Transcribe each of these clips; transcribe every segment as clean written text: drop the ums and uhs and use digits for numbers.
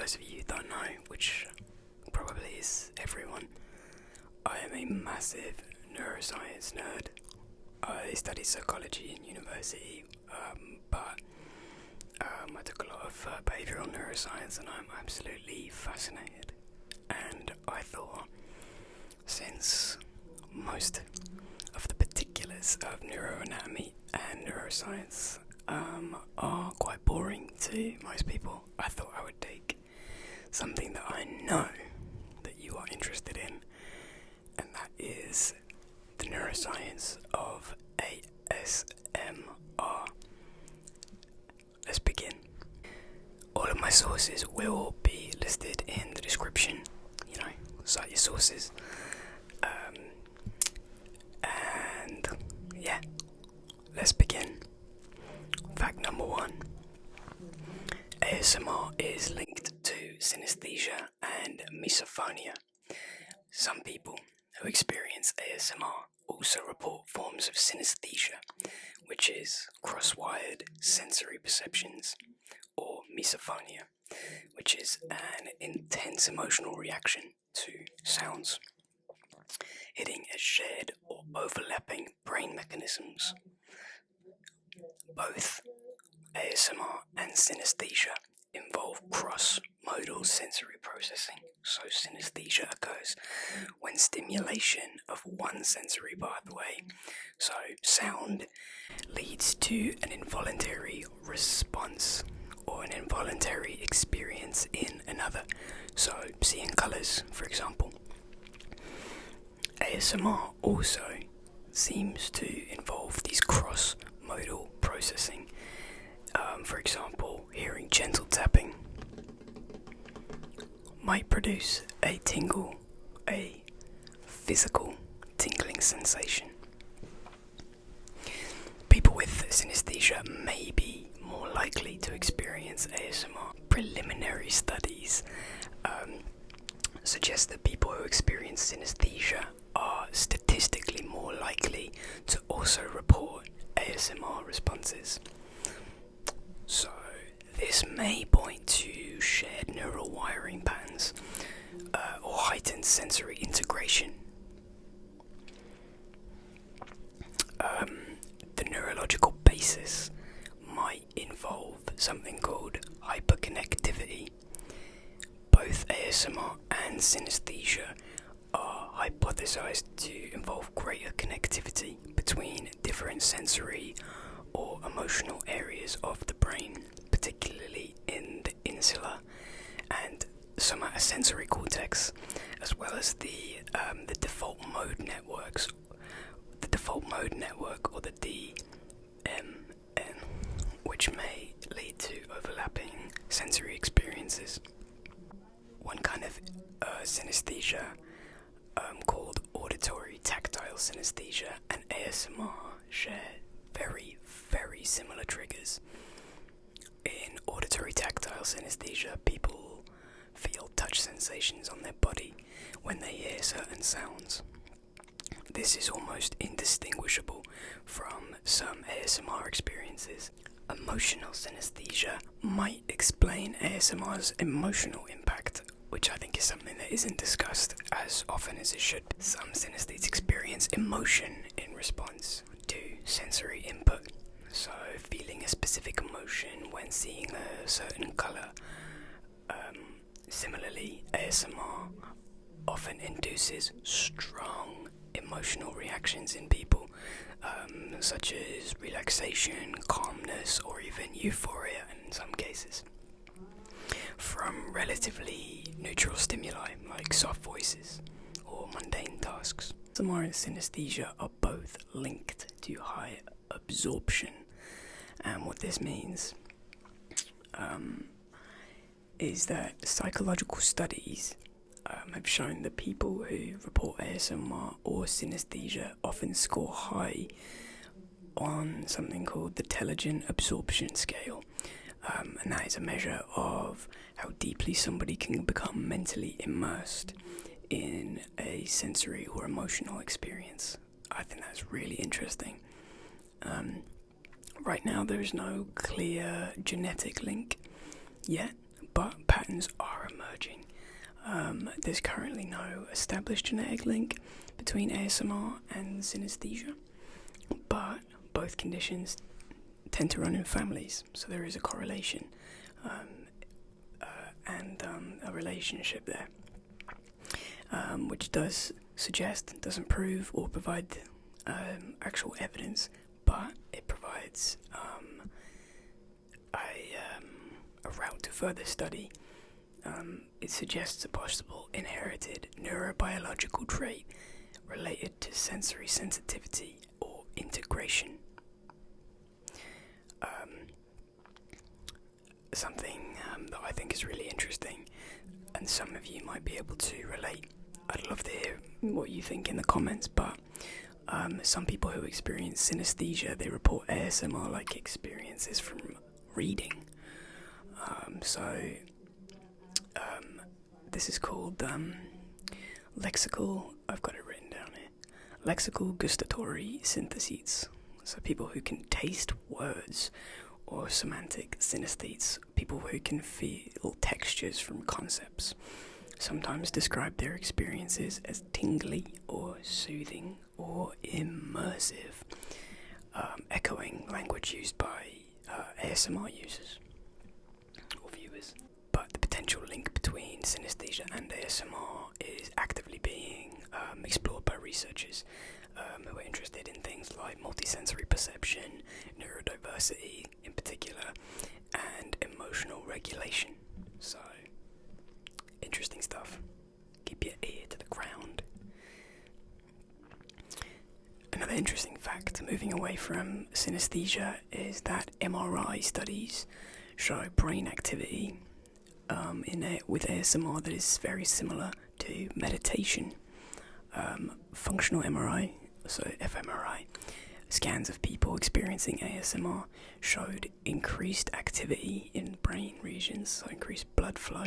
those of you who don't know, which probably is everyone, I am a massive neuroscience nerd. I studied psychology in university, but I took a lot of behavioural neuroscience and I'm absolutely fascinated. And I thought, since most of the particulars of neuroanatomy and neuroscience are quite boring to most people, I thought I would take something that I know that you are interested in, and that is the neuroscience of ASMR. Let's begin. All of my sources will be listed in the description, cite your sources. And yeah, let's begin. Fact number 1. ASMR is linked to synesthesia and misophonia. Some people who experience ASMR also report forms of synesthesia, which is cross-wired sensory perceptions, or misophonia, which is an intense emotional reaction to sounds, hitting at shared or overlapping brain mechanisms. Both ASMR and synesthesia involve cross-modal sensory processing. So synesthesia occurs when stimulation of one sensory pathway, so sound, leads to an involuntary response or an involuntary experience in another. So seeing colours, for example. ASMR also seems to involve these cross-modal processing. For example, hearing gentle tapping might produce a tingle, a physical tingling sensation. People with synesthesia may be more likely to experience ASMR. Preliminary studies suggest that people who experience synesthesia are statistically more likely to also report ASMR responses. So this may point to shared neural wiring patterns or heightened sensory integration. The neurological basis might involve something called hyperconnectivity. Both ASMR and synesthesia are hypothesized to involve greater connectivity between different sensory or emotional areas of the brain, particularly in the insula and somatosensory cortex, as well as the default mode networks, the default mode network, or the DMN, which may lead to overlapping sensory experiences. One kind of synesthesia called auditory tactile synesthesia and ASMR share very, very similar triggers. In auditory tactile synesthesia, people feel touch sensations on their body when they hear certain sounds. This is almost indistinguishable from some ASMR experiences. Emotional synesthesia might explain ASMR's emotional impact, which I think is something that isn't discussed as often as it should. Some synesthetes experience emotion in response to sensory input, so feeling a specific emotion when seeing a certain colour. Similarly, ASMR often induces strong emotional reactions in people, such as relaxation, calmness, or even euphoria in some cases, from relatively neutral stimuli like soft voices or mundane tasks. ASMR and synesthesia are both linked to high absorption, and what this means is that psychological studies have shown that people who report ASMR or synesthesia often score high on something called the Intelligent Absorption Scale, and that is a measure of how deeply somebody can become mentally immersed in a sensory or emotional experience. I think that's really interesting. Right now there is no clear genetic link yet, but patterns are emerging. There's currently no established genetic link between ASMR and synesthesia, but both conditions tend to run in families, so there is a correlation and a relationship there, which does suggest, doesn't prove or provide actual evidence, but it provides a route to further study. It suggests a possible inherited neurobiological trait related to sensory sensitivity or integration. Something that I think is really interesting, and some of you might be able to relate. I'd love to hear what you think in the comments, but some people who experience synesthesia, they report ASMR-like experiences from reading. This is called lexical, I've got it written down here, lexical gustatory syntheses. So people who can taste words, or semantic synesthetes, people who can feel textures from concepts, sometimes describe their experiences as tingly or soothing or immersive, echoing language used by ASMR users or viewers. But the potential link between synesthesia and ASMR is actively being explored by researchers who are interested in things like multisensory perception, neurodiversity in particular, and emotional regulation. So, interesting stuff. Keep your ear to the ground. Another interesting fact, moving away from synesthesia, is that MRI studies show brain activity with ASMR that is very similar to meditation. Functional MRI, so fMRI, scans of people experiencing ASMR showed increased activity in brain regions, so increased blood flow,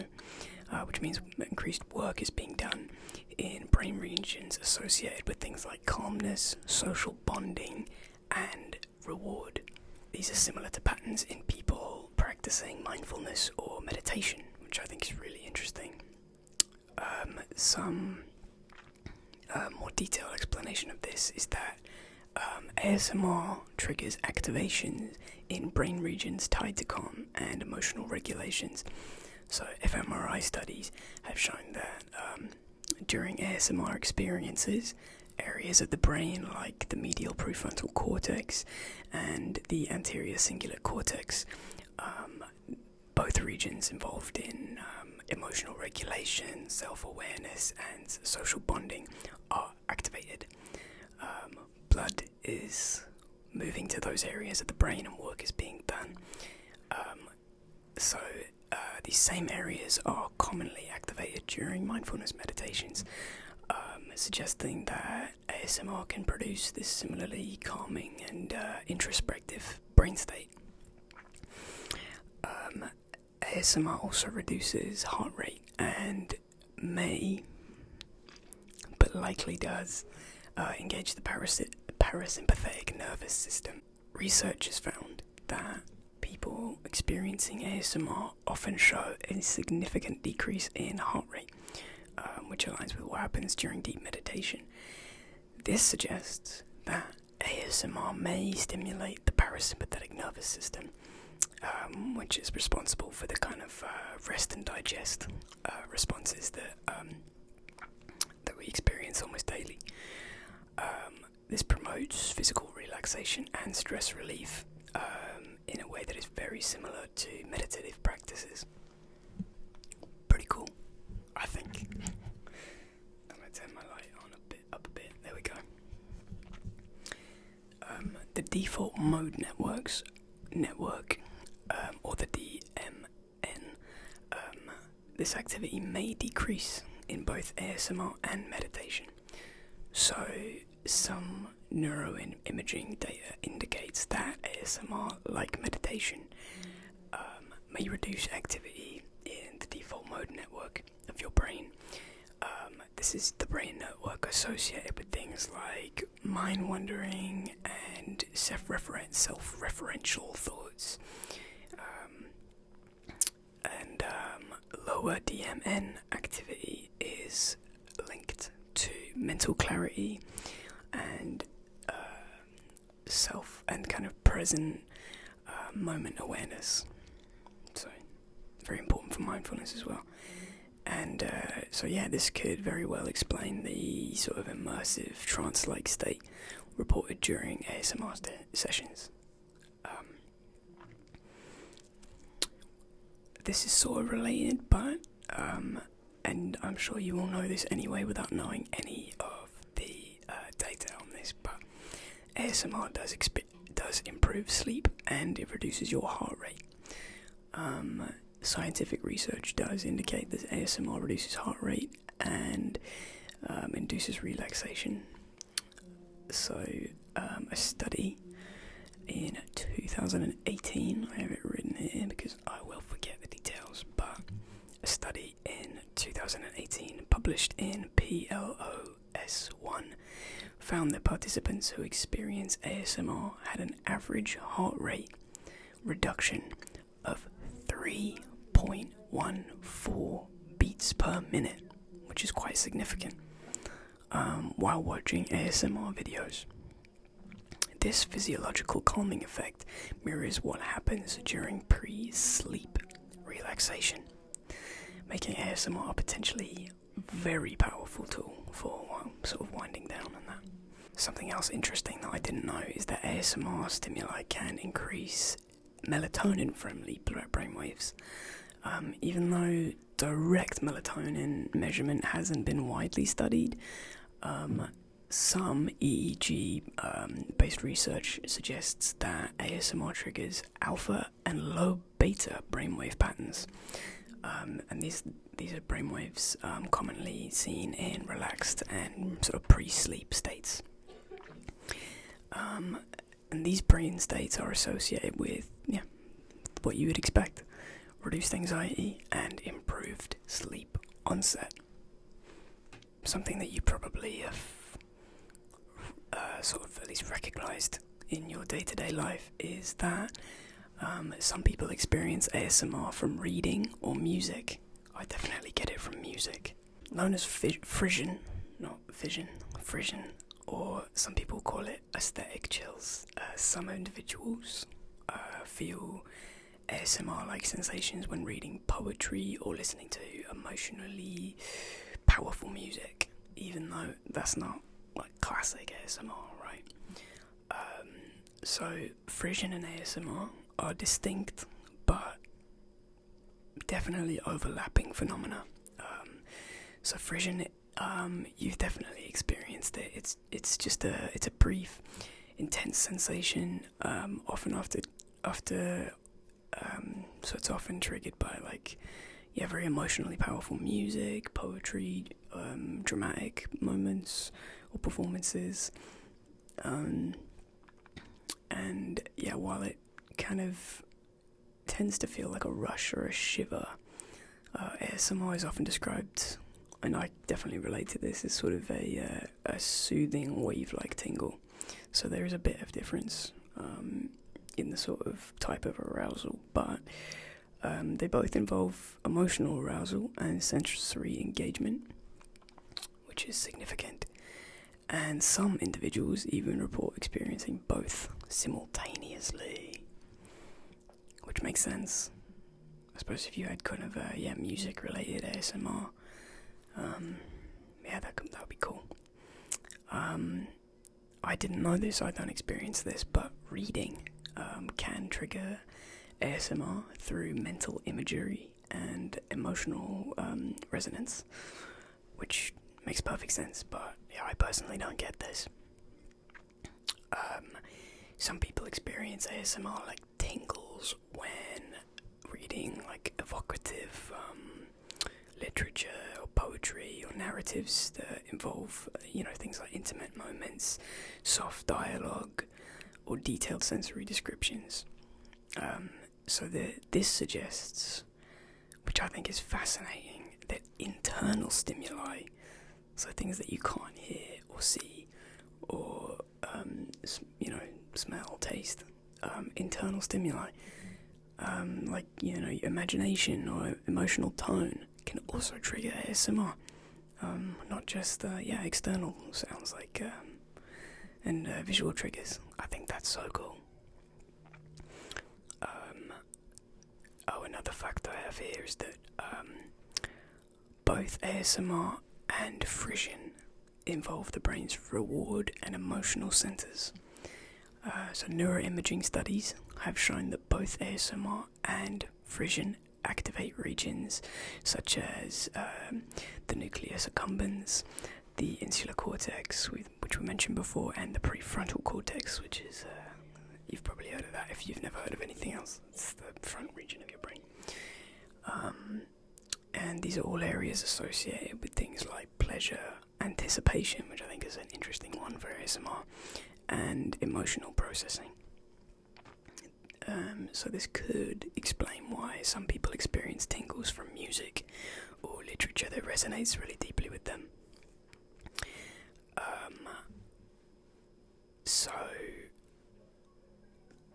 which means increased work is being done in brain regions associated with things like calmness, social bonding, and reward. These are similar to patterns in people practicing mindfulness or meditation, which I think is really interesting. Some more detailed explanation of this is that ASMR triggers activations in brain regions tied to calm and emotional regulations. So fMRI studies have shown that during ASMR experiences, areas of the brain like the medial prefrontal cortex and the anterior cingulate cortex, both regions involved in emotional regulation, self-awareness, and social bonding, are activated. Blood is moving to those areas of the brain and work is being done. So these same areas are commonly activated during mindfulness meditations, suggesting that ASMR can produce this similarly calming and introspective brain state. ASMR also reduces heart rate and may, but likely does, engage the parasympathetic nervous system. Research has found that people experiencing ASMR often show a significant decrease in heart rate, which aligns with what happens during deep meditation. This suggests that ASMR may stimulate the parasympathetic nervous system, which is responsible for the kind of rest and digest responses that we experience almost daily. This promotes physical relaxation and stress relief in a way that is very similar to meditative practices. Pretty cool, I think. I'm going to turn my light on up a bit. There we go. The default mode network, or the DMN, this activity may decrease in both ASMR and meditation. So, some neuroimaging data indicates that ASMR, like meditation, may reduce activity in the default mode network of your brain. This is the brain network associated with things like mind wandering and self-referential thoughts, and lower DMN activity is linked to mental clarity and self and kind of present moment awareness. So very important for mindfulness as well. And so this could very well explain the sort of immersive trance-like state reported during ASMR sessions. This is sort of related, but and I'm sure you all know this anyway without knowing any of the data on this, but ASMR does improve sleep and it reduces your heart rate. Scientific research does indicate that ASMR reduces heart rate and induces relaxation. So a study in 2018, I have it written here because I will forget the details, but a study in 2018 published in PLOS1 found that participants who experienced ASMR had an average heart rate reduction of 3.14 beats per minute, which is quite significant, while watching ASMR videos. This physiological calming effect mirrors what happens during pre-sleep relaxation, making ASMR a potentially very powerful tool for sort of winding down and that. Something else interesting that I didn't know is that ASMR stimuli can increase melatonin-friendly brainwaves. Even though direct melatonin measurement hasn't been widely studied, some EEG-based research suggests that ASMR triggers alpha and low beta brainwave patterns, and these are brainwaves commonly seen in relaxed and sort of pre-sleep states. And these brain states are associated with what you would expect: reduced anxiety and improved sleep onset. Something that you probably have sort of at least recognized in your day-to-day life is that some people experience ASMR from reading or music. I definitely get it from music. Known as Frisson, not vision, Frisson, or some people call it aesthetic chills. Some individuals feel ASMR-like sensations when reading poetry or listening to emotionally powerful music, even though that's not like classic ASMR, right? So Frisson and ASMR are distinct but definitely overlapping phenomena. So Frisson, you've definitely experienced it. It's just a brief, intense sensation, often after so it's often triggered by very emotionally powerful music, poetry, dramatic moments or performances, and while it kind of tends to feel like a rush or a shiver, ASMR is often described, and I definitely relate to this, as sort of a soothing wave-like tingle. So there is a bit of difference in the sort of type of arousal, but they both involve emotional arousal and sensory engagement, which is significant. And some individuals even report experiencing both simultaneously, which makes sense. I suppose if you had kind of music-related ASMR, that would be cool. I didn't know this, I don't experience this, but reading can trigger ASMR through mental imagery and emotional resonance, which makes perfect sense, but I personally don't get this. Some people experience ASMR like tingles when reading like evocative literature or poetry or narratives that involve things like intimate moments, soft dialogue, or detailed sensory descriptions. So this suggests, which I think is fascinating, that internal stimuli, so things that you can't hear or see or smell, taste, internal stimuli, like your imagination or emotional tone, can also trigger ASMR. Not just external sounds like and visual triggers. I think that's so cool. Another fact I have here is that both ASMR and Frisson involve the brain's reward and emotional centers. So neuroimaging studies have shown that both ASMR and Frisson activate regions such as the nucleus accumbens, the insular cortex, which we mentioned before, and the prefrontal cortex, which is, you've probably heard of that if you've never heard of anything else. It's the front region of your brain. And these are all areas associated with things like pleasure, anticipation, which I think is an interesting one for ASMR, and emotional processing. So this could explain why some people experience tingles from music or literature that resonates really deeply with them. So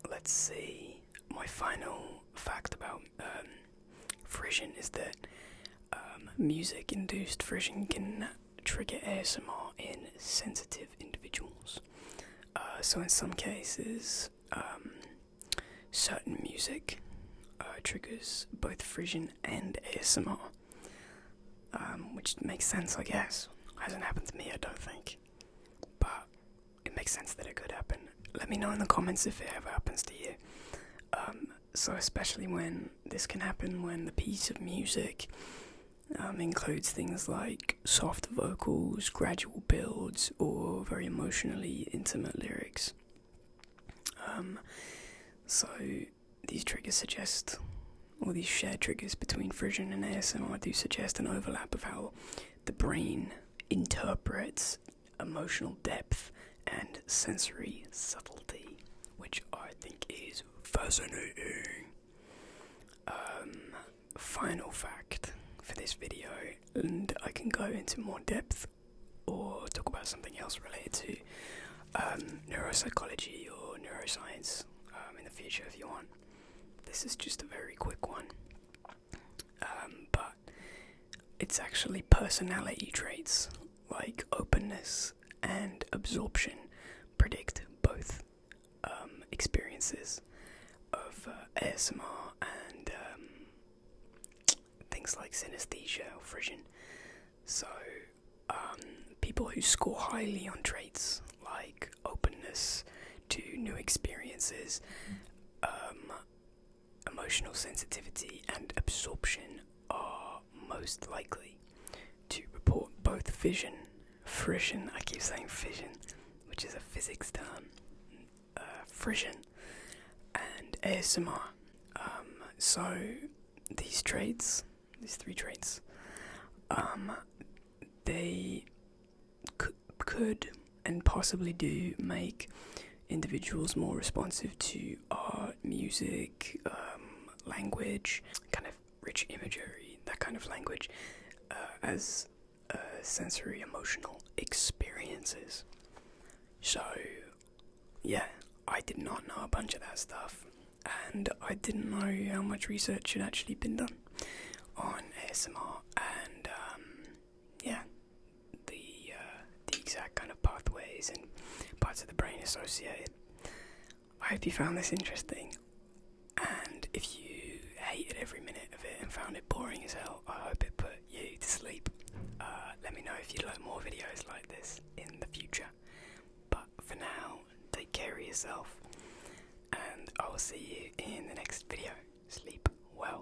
let's see. My final fact about Frisson is that music-induced Frisson can trigger ASMR in sensitive individuals. So in some cases, certain music triggers both Frisson and ASMR, which makes sense, I guess. Hasn't happened to me, I don't think, but it makes sense that it could happen. Let me know in the comments if it ever happens to you. So especially when this can happen when the piece of music includes things like soft vocals, gradual builds, or very emotionally intimate lyrics. So these triggers suggest, or these shared triggers between Frisson and ASMR do suggest an overlap of how the brain interprets emotional depth and sensory subtlety, which I think is fascinating. Final fact for this video, and I can go into more depth or talk about something else related to neuropsychology or neuroscience in the future if you want. This is just a very quick one, but it's actually personality traits like openness and absorption predict both experiences of ASMR and things like synesthesia or Frisson. So people who score highly on traits like openness to new experiences, emotional sensitivity and absorption are most likely to report both Frisson, I keep saying fission, which is a physics term, Frisson, and ASMR. So these three traits, they could and possibly do make individuals more responsive to art, music, language, kind of rich imagery, that kind of language, as sensory emotional experiences. So yeah, I did not know a bunch of that stuff, and I didn't know how much research had actually been done on ASMR and the exact kind of pathways and parts of the brain associated. I hope you found this interesting, and if you hated every minute of it and found it boring as hell, I hope it put you to sleep. Let me know if you'd like more videos like this in the future, but for now, take care of yourself, and I will see you in the next video. Sleep.